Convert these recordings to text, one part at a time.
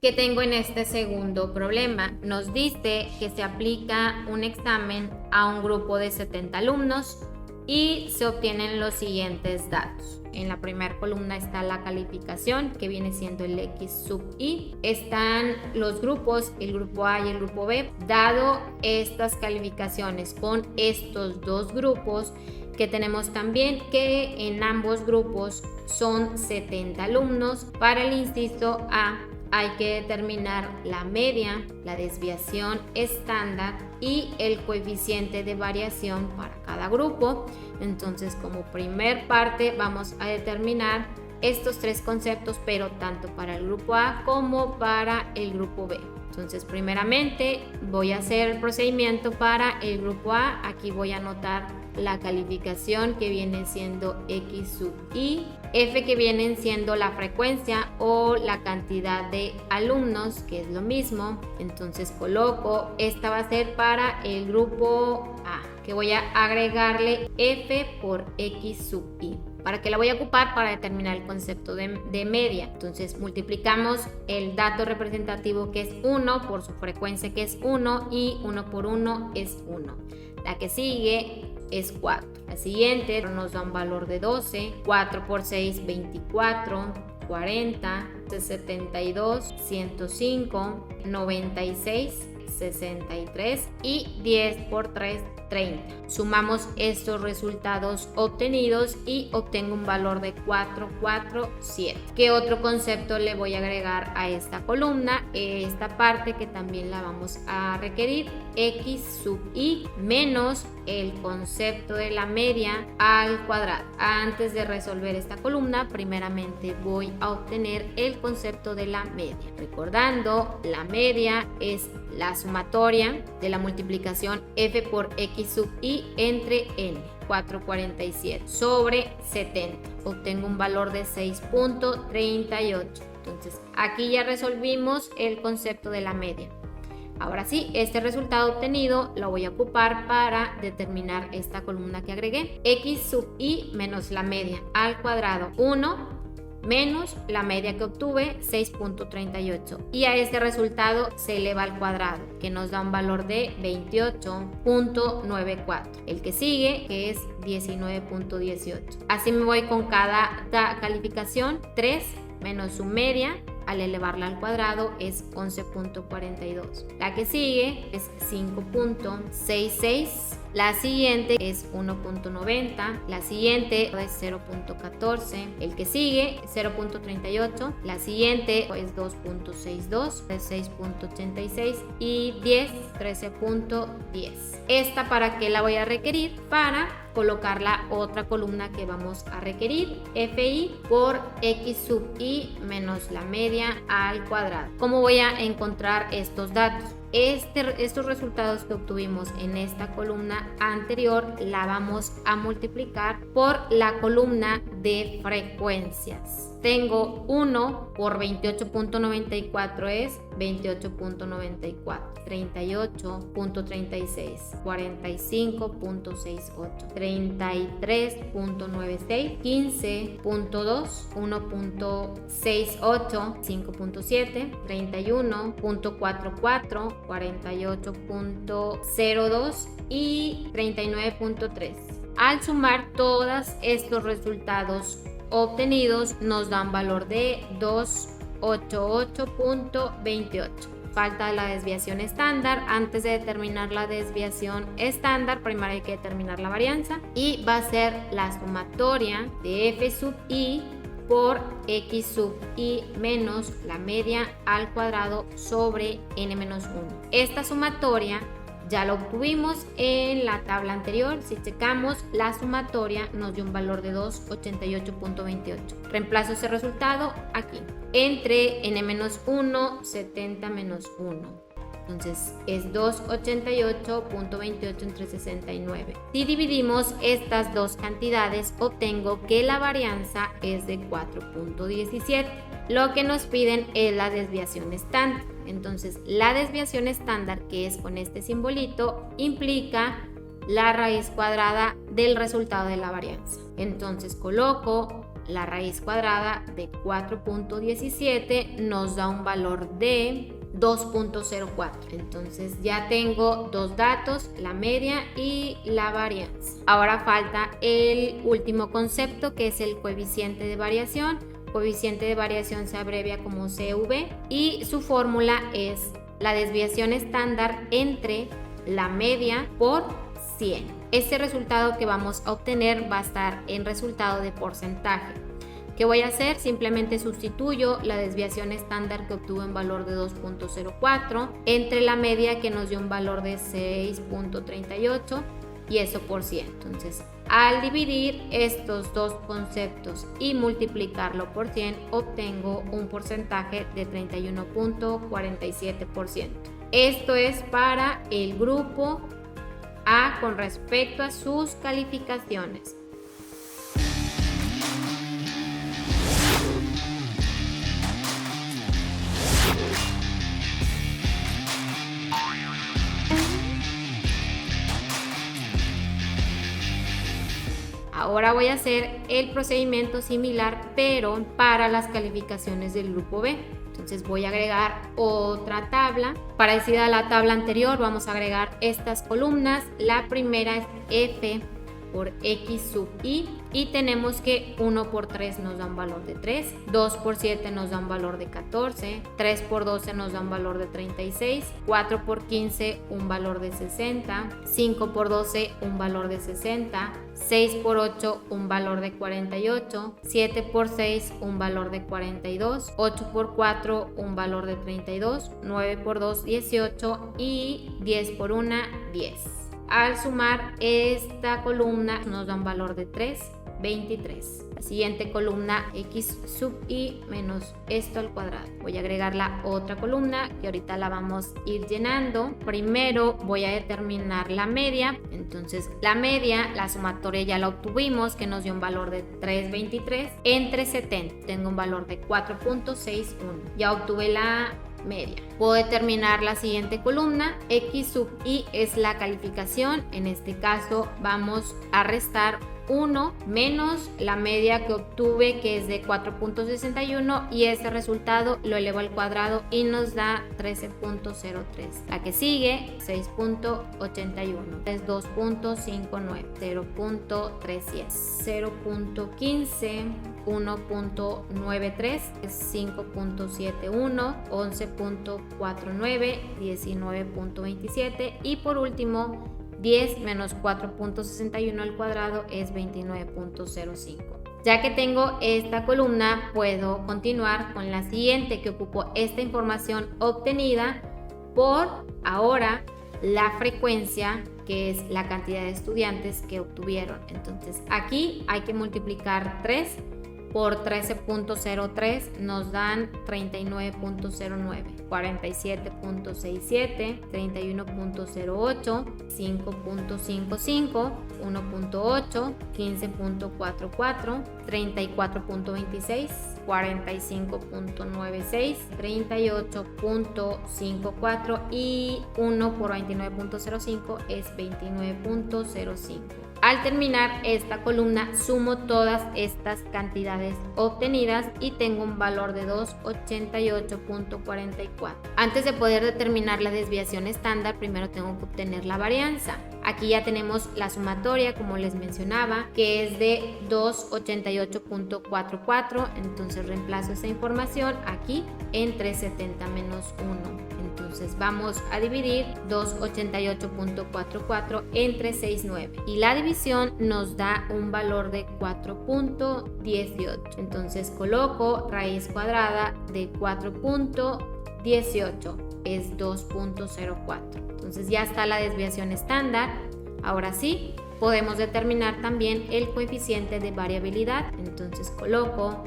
¿Qué tengo en este segundo problema? Nos dice que se aplica un examen a un grupo de 70 alumnos y se obtienen los siguientes datos. En la primera columna está la calificación, que viene siendo el X sub I. Están los grupos, el grupo A y el grupo B. Dado estas calificaciones con estos dos grupos, que tenemos también que en ambos grupos son 70 alumnos, para el inciso A hay que determinar la media, la desviación estándar y el coeficiente de variación para cada grupo. Entonces, como primer parte vamos a determinar estos tres conceptos, pero tanto para el grupo A como para el grupo B. Entonces, primeramente voy a hacer el procedimiento para el grupo A. Aquí voy a anotar la calificación, que viene siendo X sub I, F, que vienen siendo la frecuencia o la cantidad de alumnos, que es lo mismo. Entonces coloco, esta va a ser para el grupo A, que voy a agregarle F por X sub I. ¿Para qué la voy a ocupar? Para determinar el concepto de media. Entonces multiplicamos el dato representativo, que es 1, por su frecuencia, que es 1, y 1 por 1 es 1. La que sigue es 4. La siguiente nos da un valor de 12. 4 por 6, 24. 40, 72, 105, 96, 63 y 10 por 3, 30. Sumamos estos resultados obtenidos y obtengo un valor de 447. ¿Qué otro concepto le voy a agregar a esta columna? Esta parte que también la vamos a requerir, X sub I menos el concepto de la media al cuadrado. Antes de resolver esta columna, primeramente voy a obtener el concepto de la media. Recordando, la media es la sumatoria de la multiplicación F por X sub I entre N, 447, sobre 70. Obtengo un valor de 6.38. Entonces, aquí ya resolvimos el concepto de la media. Ahora sí, este resultado obtenido lo voy a ocupar para determinar esta columna que agregué. X sub I menos la media al cuadrado, 1 menos la media que obtuve, 6.38. Y a este resultado se eleva al cuadrado, que nos da un valor de 28.94. El que sigue, que es 19.18. Así me voy con cada calificación. 3 menos su media al elevarla al cuadrado es 11.42. La que sigue es 5.66. La siguiente es 1.90. La siguiente es 0.14. El que sigue 0.38. La siguiente es 2.62. Es 6.86. Y 10, 13.10. Esta, ¿para qué la voy a requerir? Para colocar la otra columna que vamos a requerir, FI por X sub I menos la media al cuadrado. ¿Cómo voy a encontrar estos datos? Estos resultados que obtuvimos en esta columna anterior la vamos a multiplicar por la columna de frecuencias. Tengo 1 por 28.94 es 28.94, 38.36, 45.68, 33.96, 15.2, 1.68, 5.7, 31.44, 48.02 y 39.3. Al sumar todos estos resultados obtenidos nos dan valor de 288.28. Falta la desviación estándar. Antes de determinar la desviación estándar, primero hay que determinar la varianza y va a ser la sumatoria de F sub I por X sub I menos la media al cuadrado sobre N menos 1. Esta sumatoria ya lo obtuvimos en la tabla anterior. Si checamos, la sumatoria nos dio un valor de 288.28. Reemplazo ese resultado aquí. Entre n-1, 70 menos 1. Entonces es 288.28 entre 69. Si dividimos estas dos cantidades, obtengo que la varianza es de 4.17. Lo que nos piden es la desviación estándar. Entonces la desviación estándar, que es con este simbolito, implica la raíz cuadrada del resultado de la varianza. Entonces coloco la raíz cuadrada de 4.17 nos da un valor de 2.04. Entonces ya tengo dos datos, la media y la varianza. Ahora falta el último concepto, que es el coeficiente de variación. Coeficiente de variación se abrevia como CV y su fórmula es la desviación estándar entre la media por 100. Este resultado que vamos a obtener va a estar en resultado de porcentaje. ¿Qué voy a hacer? Simplemente sustituyo la desviación estándar que obtuve en valor de 2.04 entre la media que nos dio un valor de 6.38 y eso por 100. Entonces, al dividir estos dos conceptos y multiplicarlo por 100, obtengo un porcentaje de 31.47%. Esto es para el grupo A con respecto a sus calificaciones. Ahora voy a hacer el procedimiento similar, pero para las calificaciones del grupo B. Entonces voy a agregar otra tabla. Parecida a la tabla anterior, vamos a agregar estas columnas. La primera es F por X sub I y tenemos que 1 por 3 nos da un valor de 3, 2 por 7 nos da un valor de 14, 3 por 12 nos da un valor de 36, 4 por 15 un valor de 60, 5 por 12 un valor de 60, 6 por 8 un valor de 48, 7 por 6 un valor de 42, 8 por 4 un valor de 32, 9 por 2 18 y 10 por 1 10. Al sumar esta columna nos da un valor de 3, 23. La siguiente columna X sub I menos esto al cuadrado. Voy a agregar la otra columna que ahorita la vamos a ir llenando. Primero voy a determinar la media. Entonces la media, la sumatoria ya la obtuvimos, que nos dio un valor de 3.23 entre 70. Tengo un valor de 4.61. Ya obtuve la media. Puedo determinar la siguiente columna. X sub I es la calificación. En este caso vamos a restar 1 menos la media que obtuve, que es de 4.61, y ese resultado lo elevo al cuadrado y nos da 13.03. La que sigue 6.81 es 2.59, 0.310, 0.15, 1.93 es 5.71, 11.49, 19.27 y por último 10 menos 4.61 al cuadrado es 29.05. Ya que tengo esta columna, puedo continuar con la siguiente, que ocupo esta información obtenida por ahora la frecuencia, que es la cantidad de estudiantes que obtuvieron. Entonces aquí hay que multiplicar 3 por 13.03, nos dan 39.09, 47.67, 31.08, 5.55, 1.8, 15.44, 34.26, 45.96, 38.54 y 1 por 29.05 es 29.05. Al terminar esta columna sumo todas estas cantidades obtenidas y tengo un valor de 288.44. Antes de poder determinar la desviación estándar, primero tengo que obtener la varianza. Aquí ya tenemos la sumatoria, como les mencionaba, que es de 288.44. Entonces reemplazo esa información aquí entre 70 menos 1. Entonces vamos a dividir 288.44 entre 69 y la división nos da un valor de 4.18. Entonces coloco raíz cuadrada de 4.18 es 2.04. Entonces ya está la desviación estándar. Ahora sí, podemos determinar también el coeficiente de variabilidad. Entonces coloco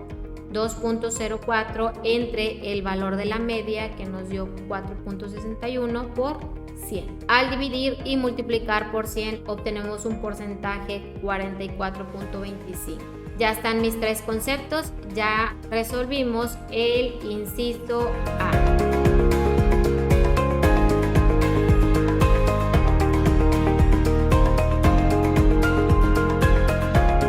2.04 entre el valor de la media, que nos dio 4.61, por 100. Al dividir y multiplicar por 100 obtenemos un porcentaje 44.25. Ya están mis tres conceptos, ya resolvimos el inciso A.